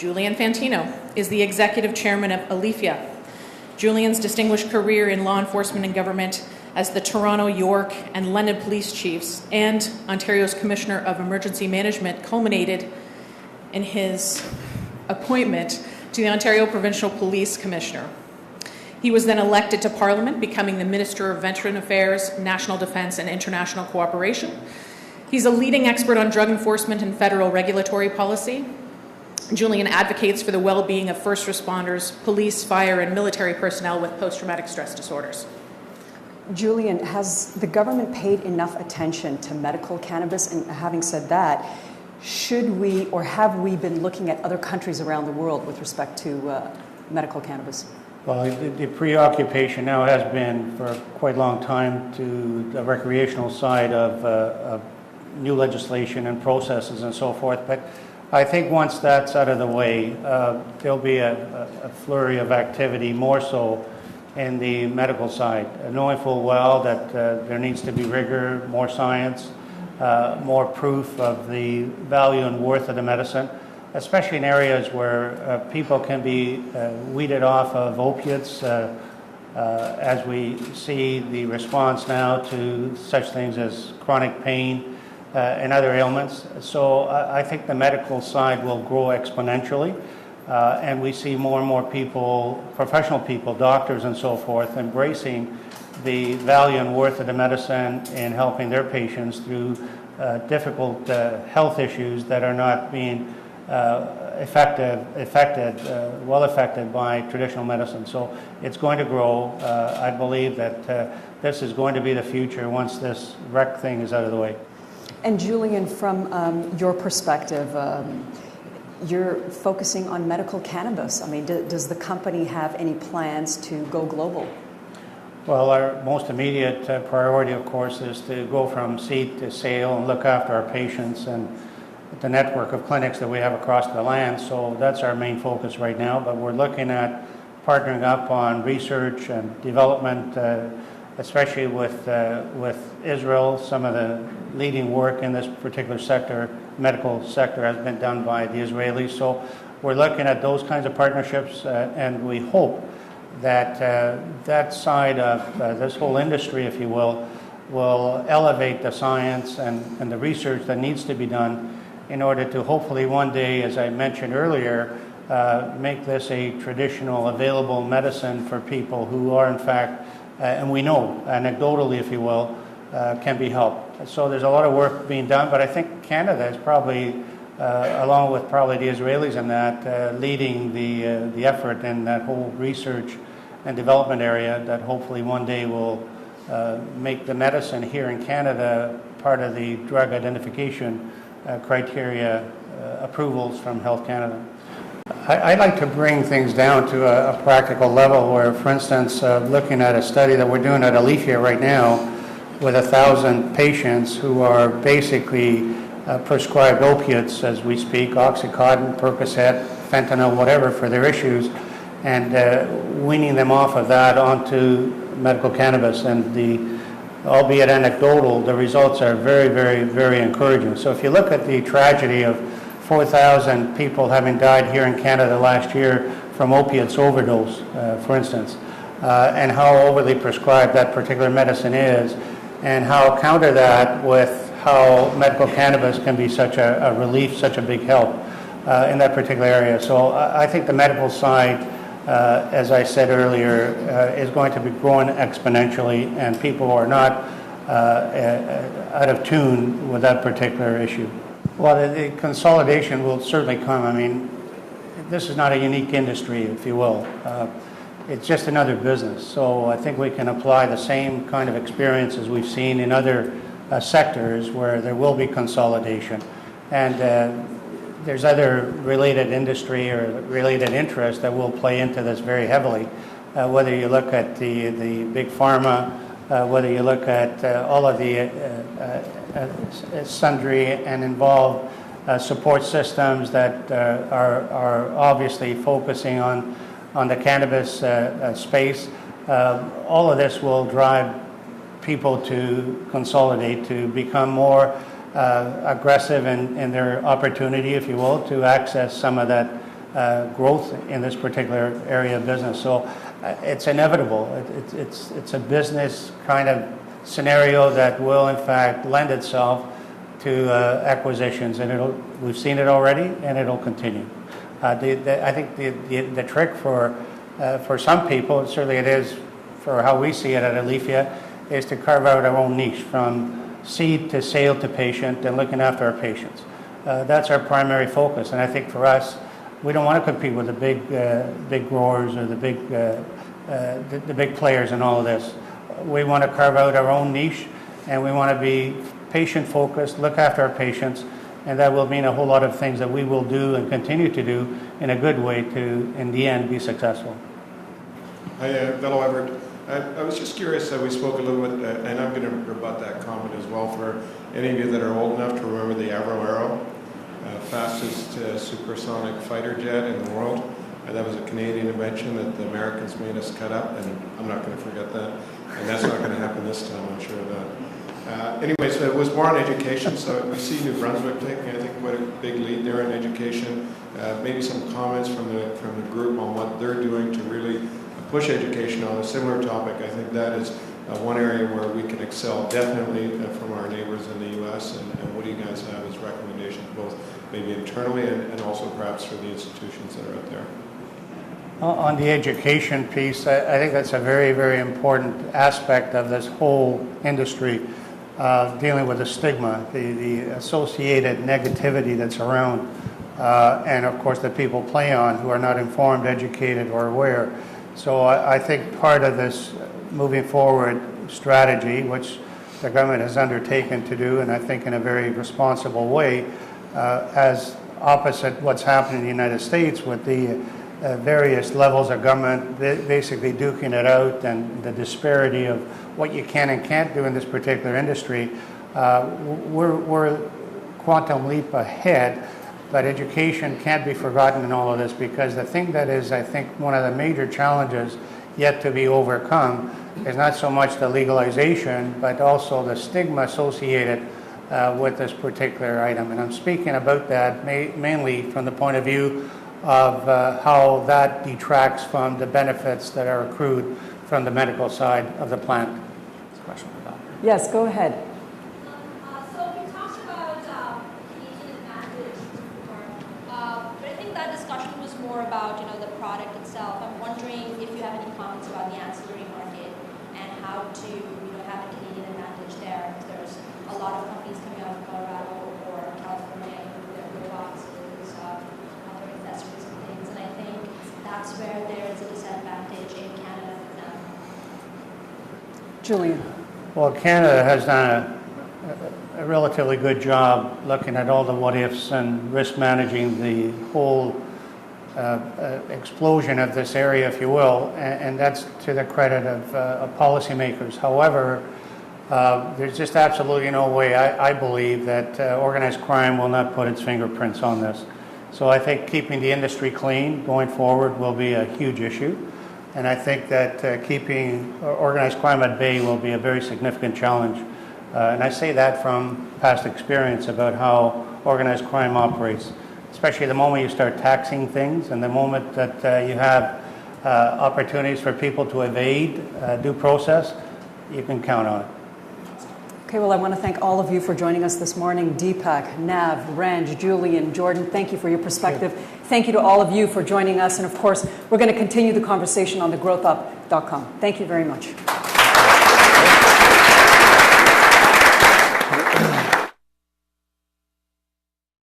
Julian Fantino is the executive chairman of Alifia. Julian's distinguished career in law enforcement and government as the Toronto, York, and London police chiefs and Ontario's Commissioner of Emergency Management culminated in his appointment to the Ontario Provincial Police Commissioner. He was then elected to Parliament, becoming the Minister of Veteran Affairs, National Defence and International Cooperation. He's a leading expert on drug enforcement and federal regulatory policy. Julian advocates for the well-being of first responders, police, fire, and military personnel with post-traumatic stress disorders. Julian, has the government paid enough attention to medical cannabis? And having said that, should we or have we been looking at other countries around the world with respect to medical cannabis? Well, the preoccupation now has been for quite a long time to the recreational side of new legislation and processes and so forth. But I think once that's out of the way, there'll be a flurry of activity, more so in the medical side, knowing full well that there needs to be rigor, more science, more proof of the value and worth of the medicine, especially in areas where people can be weeded off of opiates, as we see the response now to such things as chronic pain and other ailments. So I think the medical side will grow exponentially, and we see more and more people, professional people, doctors and so forth, embracing the value and worth of the medicine in helping their patients through difficult health issues that are not being well affected by traditional medicine. So it's going to grow. I believe that this is going to be the future once this rec thing is out of the way. And Julian, from your perspective, you're focusing on medical cannabis. I mean, does the company have any plans to go global? Well, our most immediate priority, of course, is to go from seed to sale and look after our patients and the network of clinics that we have across the land. So that's our main focus right now. But we're looking at partnering up on research and development, especially with Israel. Some of the leading work in this particular sector, medical sector, has been done by the Israelis. So we're looking at those kinds of partnerships, and we hope that that side of this whole industry, if you will elevate the science and the research that needs to be done in order to hopefully one day, as I mentioned earlier, make this a traditional available medicine for people who are in fact, and we know anecdotally, if you will, can be helped. So there's a lot of work being done, but I think Canada is probably, along with probably the Israelis in that, leading the effort in that whole research and development area that hopefully one day will make the medicine here in Canada part of the drug identification criteria approvals from Health Canada. I'd like to bring things down to a practical level where, for instance, looking at a study that we're doing at Alifia right now with 1,000 patients who are basically prescribed opiates as we speak, Oxycontin, Percocet, fentanyl, whatever, for their issues, and weaning them off of that onto medical cannabis. And albeit anecdotal, the results are very, very, very encouraging. So if you look at the tragedy of 4,000 people having died here in Canada last year from opiates overdose, for instance, and how overly prescribed that particular medicine is, and how counter that with how medical cannabis can be such a relief, such a big help in that particular area. So I think the medical side, as I said earlier, is going to be growing exponentially, and people are not out of tune with that particular issue. Well, the consolidation will certainly come. I mean, this is not a unique industry, if you will. It's just another business. So I think we can apply the same kind of experiences we've seen in other sectors where there will be consolidation. And there's other related industry or related interests that will play into this very heavily. Whether you look at the big pharma, whether you look at all of the sundry and involved support systems that are obviously focusing on the cannabis space, all of this will drive people to consolidate, to become more aggressive in their opportunity, if you will, to access some of that growth in this particular area of business. So it's inevitable. It's a business kind of scenario that will, in fact, lend itself to acquisitions, and we've seen it already, and it'll continue. I think the trick for some people, certainly it is for how we see it at Alifia, is to carve out our own niche from seed to sale to patient and looking after our patients. That's our primary focus, and I think for us, we don't want to compete with the big growers or the big players in all of this. We want to carve out our own niche, and we want to be patient-focused, look after our patients, and that will mean a whole lot of things that we will do and continue to do in a good way to, in the end, be successful. Hi, fellow Everett. I was just curious, we spoke a little bit, and I'm going to rebut that comment as well, for any of you that are old enough to remember the Avro Arrow, fastest supersonic fighter jet in the world. That was a Canadian invention that the Americans made us cut up, and I'm not going to forget that. And that's not going to happen this time, I'm sure of that. Anyways, it was more on education, so we see New Brunswick taking, I think, quite a big lead there in education. Maybe some comments from the group on what they're doing to really push education on a similar topic. I think that is one area where we can excel definitely from our neighbors in the U.S. And what do you guys have as recommendations, both maybe internally and also perhaps for the institutions that are out there? On the education piece, I think that's a very, very important aspect of this whole industry, dealing with the stigma, the associated negativity that's around, and of course that people play on who are not informed, educated, or aware. So I think part of this moving forward strategy, which the government has undertaken to do, and I think in a very responsible way, as opposite what's happening in the United States with the various levels of government basically duking it out, and the disparity of what you can and can't do in this particular industry. We're quantum leap ahead, but education can't be forgotten in all of this, because the thing that is, I think, one of the major challenges yet to be overcome is not so much the legalization, but also the stigma associated with this particular item. And I'm speaking about that mainly from the point of view of how that detracts from the benefits that are accrued from the medical side of the plant. That's a question for the doctor. Yes, go ahead. So we talked about Canadian advantage before, but I think that discussion was more about the product itself. I'm wondering if you have any comments about the ancillary market and how to have a Canadian advantage there. Because there's a lot of companies coming out of Colorado or California with their grow boxes, other accessories and things, and I think that's where there is a disadvantage in Canada for them. Julian. Well, Canada has done a relatively good job looking at all the what-ifs and risk managing the whole explosion of this area, if you will, and that's to the credit of policymakers. However, there's just absolutely no way, I believe, that organized crime will not put its fingerprints on this. So I think keeping the industry clean going forward will be a huge issue. And I think that keeping organized crime at bay will be a very significant challenge. And I say that from past experience about how organized crime operates, especially the moment you start taxing things and the moment that you have opportunities for people to evade due process, you can count on it. Okay, well, I want to thank all of you for joining us this morning. Deepak, Nav, Ranj, Julian, Jordan, thank you for your perspective. Thank you to all of you for joining us. And of course, we're going to continue the conversation on the GrowthOp.com. Thank you very much.